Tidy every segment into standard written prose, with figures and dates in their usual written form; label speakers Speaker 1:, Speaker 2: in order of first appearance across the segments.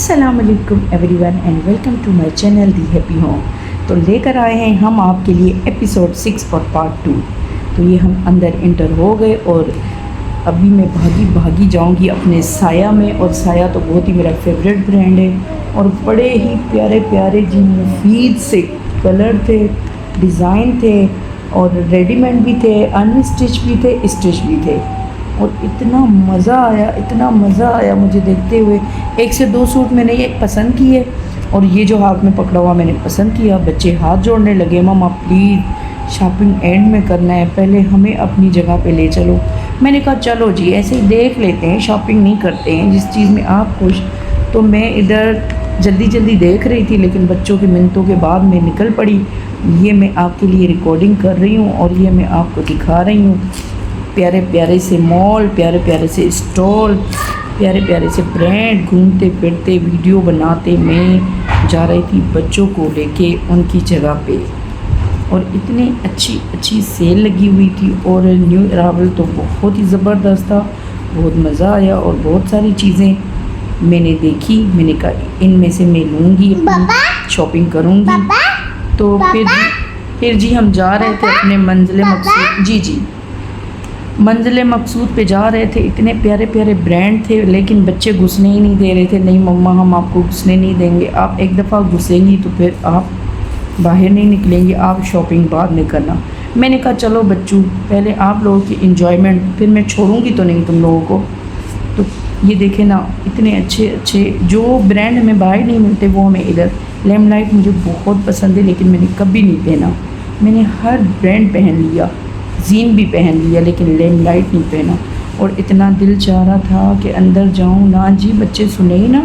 Speaker 1: अस्सलाम वालेकुम everyone and welcome to my channel the happy home. तो लेकर आए हैं हम आपके लिए एपिसोड 6 और पार्ट 2। तो ये हम अंदर इंटर हो गए और अभी मैं भागी भागी जाऊंगी अपने साया में। और साया तो बहुत ही मेरा फेवरेट ब्रांड है और बड़े ही प्यारे प्यारे जी मुफीद से कलर थे, डिज़ाइन थे और रेडीमेड भी थे, अनस्टिच भी थे, स्टिच भी थे। और इतना मज़ा आया मुझे देखते हुए। 1 से 2 सूट मैंने ये पसंद किए और ये जो हाथ में पकड़ा हुआ मैंने पसंद किया। बच्चे हाथ जोड़ने लगे, मम्मा प्लीज़ शॉपिंग एंड में करना है, पहले हमें अपनी जगह पे ले चलो। मैंने कहा चलो जी ऐसे ही देख लेते हैं, शॉपिंग नहीं करते हैं, जिस चीज़ में आप खुश। तो मैं इधर जल्दी जल्दी देख रही थी लेकिन बच्चों की मिन्नतों के बाद मैं निकल पड़ी। ये मैं आपके लिए रिकॉर्डिंग कर रही हूँ और ये मैं आपको दिखा रही हूँ। प्यारे प्यारे से मॉल, प्यारे प्यारे से स्टॉल, प्यारे प्यारे से ब्रांड, घूमते फिरते वीडियो बनाते मैं जा रही थी बच्चों को लेके उनकी जगह पे। और इतनी अच्छी सेल लगी हुई थी और न्यू अराइवल तो बहुत ही ज़बरदस्त था। बहुत मज़ा आया और बहुत सारी चीज़ें मैंने देखी। मैंने कहा इनमें से मैं लूँगी, शॉपिंग करूँगी। तो फिर जी हम जा रहे थे अपने मंजिल मकसूद। जी मंजिल मकसूद पे जा रहे थे। इतने प्यारे प्यारे ब्रांड थे लेकिन बच्चे घुसने ही नहीं दे रहे थे। नहीं मम्मा हम आपको घुसने नहीं देंगे, आप एक दफ़ा घुसेंगी तो फिर आप बाहर नहीं निकलेंगी, आप शॉपिंग बाद में करना। मैंने कहा चलो बच्चों पहले आप लोगों की इन्जॉयमेंट, फिर मैं छोड़ूंगी तो नहीं तुम लोगों को। तो ये देखें ना, इतने अच्छे जो ब्रांड हमें बाहर नहीं मिलते वो हमें इधर। लेमलाइट मुझे बहुत पसंद है लेकिन मैंने कभी नहीं पहना। मैंने हर ब्रांड पहन लिया, जीन भी पहन लिया लेकिन लेमलाइट नहीं पहना। और इतना दिल चाह रहा था कि अंदर जाऊं ना जी, बच्चे सुने ही ना।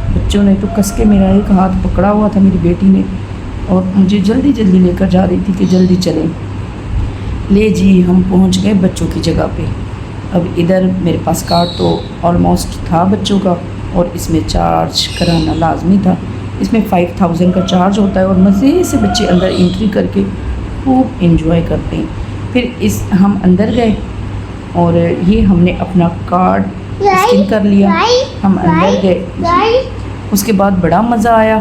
Speaker 1: बच्चों ने तो कस के मेरा एक हाथ पकड़ा हुआ था मेरी बेटी ने और मुझे जल्दी लेकर जा रही थी कि जल्दी चलें। ले जी हम पहुंच गए बच्चों की जगह पे। अब इधर मेरे पास कार्ड तो ऑलमोस्ट था बच्चों का और इसमें चार्ज कराना लाजमी था। इसमें 5000 का चार्ज होता है और मज़े से बच्चे अंदर एंट्री करके खूब इंजॉय करते हैं। फिर हम अंदर गए और ये हमने अपना कार्ड स्कैन कर लिया, हम अंदर गए। उसके बाद बड़ा मज़ा आया,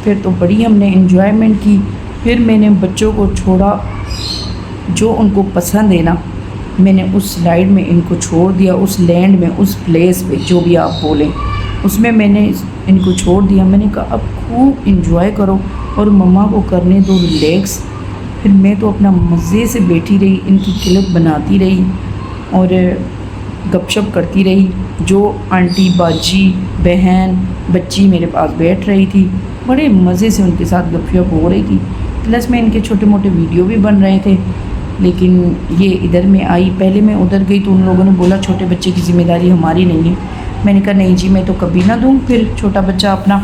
Speaker 1: फिर तो बड़ी हमने इन्जॉयमेंट की। फिर मैंने बच्चों को छोड़ा, जो उनको पसंद है ना मैंने उस स्लाइड में इनको छोड़ दिया, उस लैंड में, उस प्लेस पे, जो भी आप बोलें उसमें मैंने इनको छोड़ दिया। मैंने कहा अब खूब इंजॉय करो और मम्मा को करने दो रिलैक्स। फिर मैं तो अपना मज़े से बैठी रही, इनकी क्लिप बनाती रही और गपशप करती रही। जो आंटी, बाजी, बहन, बच्ची मेरे पास बैठ रही थी, बड़े मज़े से उनके साथ गपशप हो रही थी। प्लस में इनके छोटे मोटे वीडियो भी बन रहे थे। लेकिन ये इधर में आई, पहले मैं उधर गई तो उन लोगों ने बोला छोटे बच्चे की ज़िम्मेदारी हमारी नहीं है। मैंने कहा नहीं जी मैं तो कभी ना दूँ फिर छोटा बच्चा अपना।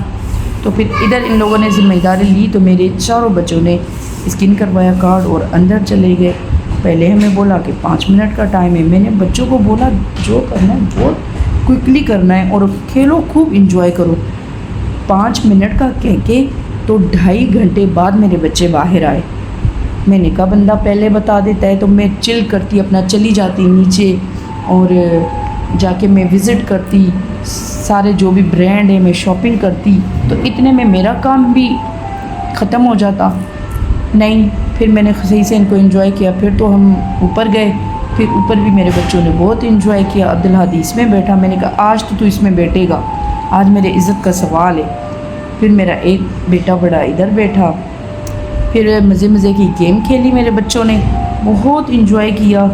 Speaker 1: तो फिर इधर इन लोगों ने ज़िम्मेदारी ली तो मेरे चारों बच्चों ने स्कैन करवाया कार्ड और अंदर चले गए। पहले हमें बोला कि 5 मिनट का टाइम है। मैंने बच्चों को बोला जो करना है बहुत क्विकली करना है और खेलो, खूब इंजॉय करो। 5 मिनट का कह के तो 2.5 घंटे बाद मेरे बच्चे बाहर आए। मैंने कहा बंदा पहले बता देता है तो मैं चिल करती, अपना चली जाती नीचे और जाके मैं विज़िट करती, सारे जो भी ब्रांड है मैं शॉपिंग करती, तो इतने में मेरा काम भी ख़त्म हो जाता। नहीं, फिर मैंने सही से इनको एंजॉय किया। फिर तो हम ऊपर गए, फिर ऊपर भी मेरे बच्चों ने बहुत एंजॉय किया। अब्दुल हादी इसमें बैठा, मैंने कहा आज तो तू इसमें बैठेगा, आज मेरे इज़्ज़त का सवाल है। फिर मेरा एक बेटा बड़ा इधर बैठा। फिर मज़े की गेम खेली मेरे बच्चों ने, बहुत एंजॉय किया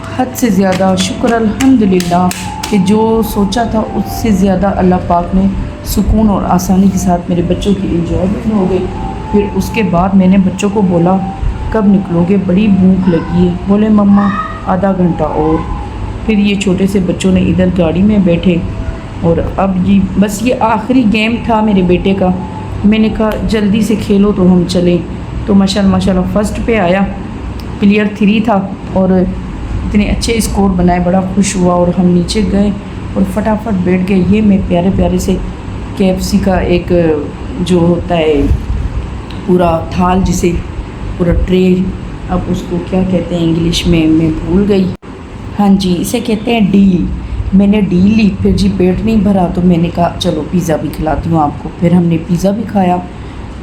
Speaker 1: हद से ज़्यादा। शुक्र अल्हम्दुलिल्लाह कि जो सोचा था उससे ज़्यादा अल्लाह पाक ने सुकून और आसानी के साथ मेरे बच्चों की एंजॉयमेंट हो गई। फिर उसके बाद मैंने बच्चों को बोला कब निकलोगे, बड़ी भूख लगी है। बोले मम्मा आधा घंटा और। फिर ये छोटे से बच्चों ने इधर गाड़ी में बैठे और अब जी बस ये आखिरी गेम था मेरे बेटे का। मैंने कहा जल्दी से खेलो तो हम चलें। तो माशाल्लाह फर्स्ट पे आया, प्लेयर 3 था और इतने अच्छे स्कोर बनाए, बड़ा खुश हुआ। और हम नीचे गए और फटाफट बैठ गए। ये मैं प्यारे प्यारे से KFC का एक जो होता है पूरा थाल, जिसे पूरा ट्रे, अब उसको क्या कहते हैं इंग्लिश में मैं भूल गई। हाँ जी इसे कहते हैं डील। मैंने डील ली। फिर जी पेट नहीं भरा तो मैंने कहा चलो पिज़्ज़ा भी खिलाती हूँ आपको। फिर हमने पिज़्ज़ा भी खाया,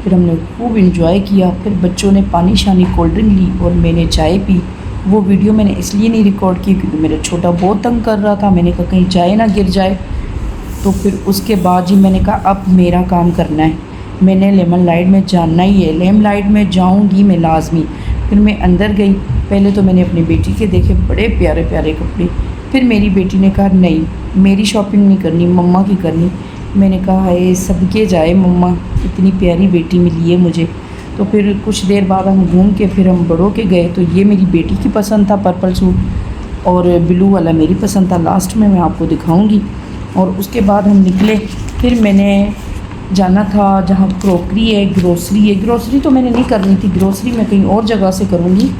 Speaker 1: फिर हमने खूब इंजॉय किया। फिर बच्चों ने पानी शानी कोल्ड ड्रिंक ली और मैंने चाय पी। वो वीडियो मैंने इसलिए नहीं रिकॉर्ड की क्योंकि मेरा छोटा बहुत तंग कर रहा था। मैंने कहा कहीं चाय ना गिर जाए। तो फिर उसके बाद जी मैंने कहा अब मेरा काम करना है, मैंने लेमन लाइट में जाना ही है, लेमन लाइट में जाऊंगी मैं लाजमी। फिर मैं अंदर गई। पहले तो मैंने अपनी बेटी के देखे बड़े प्यारे प्यारे कपड़े। फिर मेरी बेटी ने कहा नहीं मेरी शॉपिंग नहीं करनी, मम्मा की करनी। मैंने कहा है सदके जाए मम्मा, इतनी प्यारी बेटी मिली है मुझे। तो फिर कुछ देर बाद हम घूम के फिर हम बड़ों के गए। तो ये मेरी बेटी की पसंद था पर्पल सूट और ब्लू वाला मेरी पसंद था। लास्ट में मैं आपको दिखाऊंगी। और उसके बाद हम निकले। फिर मैंने जाना था जहाँ क्रॉकरी है, ग्रोसरी है। ग्रोसरी तो मैंने नहीं करनी थी, ग्रोसरी मैं कहीं और जगह से करूँगी।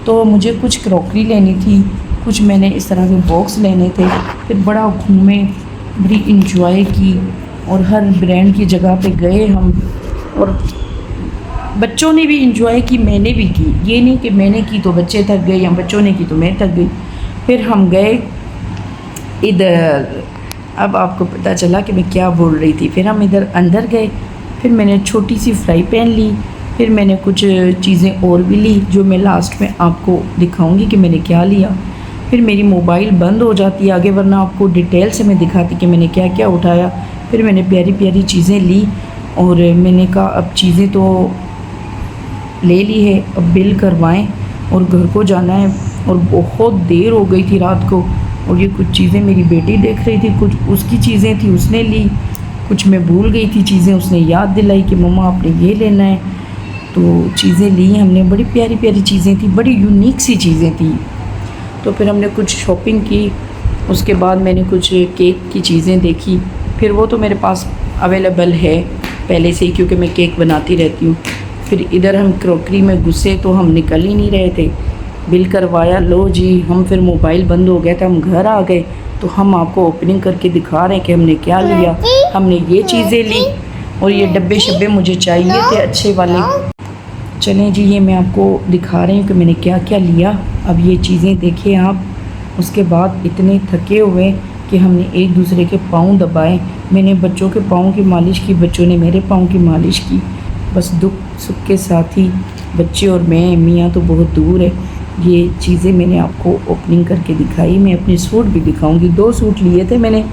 Speaker 1: तो मुझे कुछ क्रॉकरी लेनी थी, कुछ मैंने इस तरह के बॉक्स लेने थे। फिर बड़ा घूमे, बड़ी इंजॉय की और हर ब्रांड की जगह पे गए हम। और बच्चों ने भी इंजॉय की, मैंने भी की। ये नहीं कि मैंने की तो बच्चे थक गए या बच्चों ने की तो मैं थक गई। फिर हम गए इधर, अब आपको पता चला कि मैं क्या बोल रही थी। फिर हम इधर अंदर गए। फिर मैंने छोटी सी फ्राई पैन ली। फिर मैंने कुछ चीज़ें और भी ली जो मैं लास्ट में आपको दिखाऊंगी कि मैंने क्या लिया। फिर मेरी मोबाइल बंद हो जाती है आगे, वरना आपको डिटेल से मैं दिखाती कि मैंने क्या क्या उठाया। फिर मैंने प्यारी प्यारी चीज़ें ली और मैंने कहा अब चीज़ें तो ले ली है, अब बिल करवाएं और घर को जाना है। और बहुत देर हो गई थी रात को। और ये कुछ चीज़ें मेरी बेटी देख रही थी, कुछ उसकी चीज़ें थी उसने ली, कुछ मैं भूल गई थी चीज़ें, उसने याद दिलाई कि मम्मा आपने ये लेना है। तो चीज़ें ली हमने, बड़ी प्यारी प्यारी चीज़ें थी, बड़ी यूनिक सी चीज़ें थी। तो फिर हमने कुछ शॉपिंग की। उसके बाद मैंने कुछ केक की चीज़ें देखी। फिर वो तो मेरे पास अवेलेबल है पहले से ही क्योंकि मैं केक बनाती रहती हूँ। फिर इधर हम क्रॉकरी में घुसे तो हम निकल ही नहीं रहे थे। बिल करवाया, लो जी। हम फिर मोबाइल बंद हो गया था, हम घर आ गए। तो हम आपको ओपनिंग करके दिखा रहे हैं कि हमने क्या लिया। हमने ये चीज़ें ली और ये डब्बे शब्बे मुझे चाहिए थे अच्छे वाले। चलें जी, ये मैं आपको दिखा रही हूँ कि मैंने क्या क्या लिया। अब ये चीज़ें देखें आप। उसके बाद इतने थके हुए कि हमने एक दूसरे के पाँव दबाए। मैंने बच्चों के पाँव की मालिश की, बच्चों ने मेरे पाँव की मालिश की। बस दुख सुख के साथ ही बच्चे और मैं, मियाँ तो बहुत दूर है। ये चीज़ें मैंने आपको ओपनिंग करके दिखाई। मैं अपने सूट भी दिखाऊंगी। 2 सूट लिए थे मैंने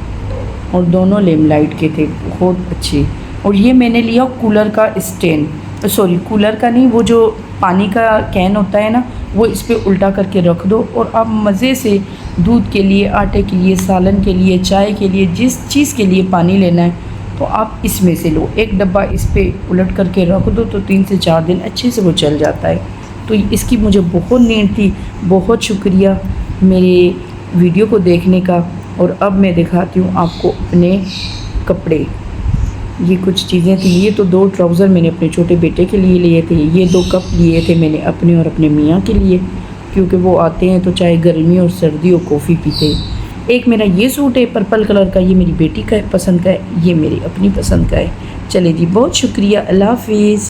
Speaker 1: और दोनों लेमलाइट के थे, बहुत अच्छे। और ये मैंने लिया कूलर का स्टैंड, सॉरी कूलर का नहीं, वो जो पानी का कैन होता है ना, वो इस पर उल्टा करके रख दो और आप मज़े से दूध के लिए, आटे के लिए, सालन के लिए, चाय के लिए, जिस चीज़ के लिए पानी लेना है तो आप इसमें से लो। एक डब्बा इस पर उलट करके रख दो तो 3 से 4 दिन अच्छे से वो चल जाता है। तो इसकी मुझे बहुत नीड थी। बहुत शुक्रिया मेरे वीडियो को देखने का। और अब मैं दिखाती हूँ आपको अपने कपड़े। ये कुछ चीज़ें थी। ये तो 2 ट्राउज़र मैंने अपने छोटे बेटे के लिए लिए थे। ये 2 कप लिए थे मैंने अपने और अपने मियाँ के लिए, क्योंकि वो आते हैं तो चाहे गर्मी और सर्दी हो कॉफ़ी पीते हैं। एक मेरा ये सूट है पर्पल कलर का, ये मेरी बेटी का पसंद का है, ये मेरी अपनी पसंद का है। चले जी, बहुत शुक्रिया, अल्लाह हाफिज़।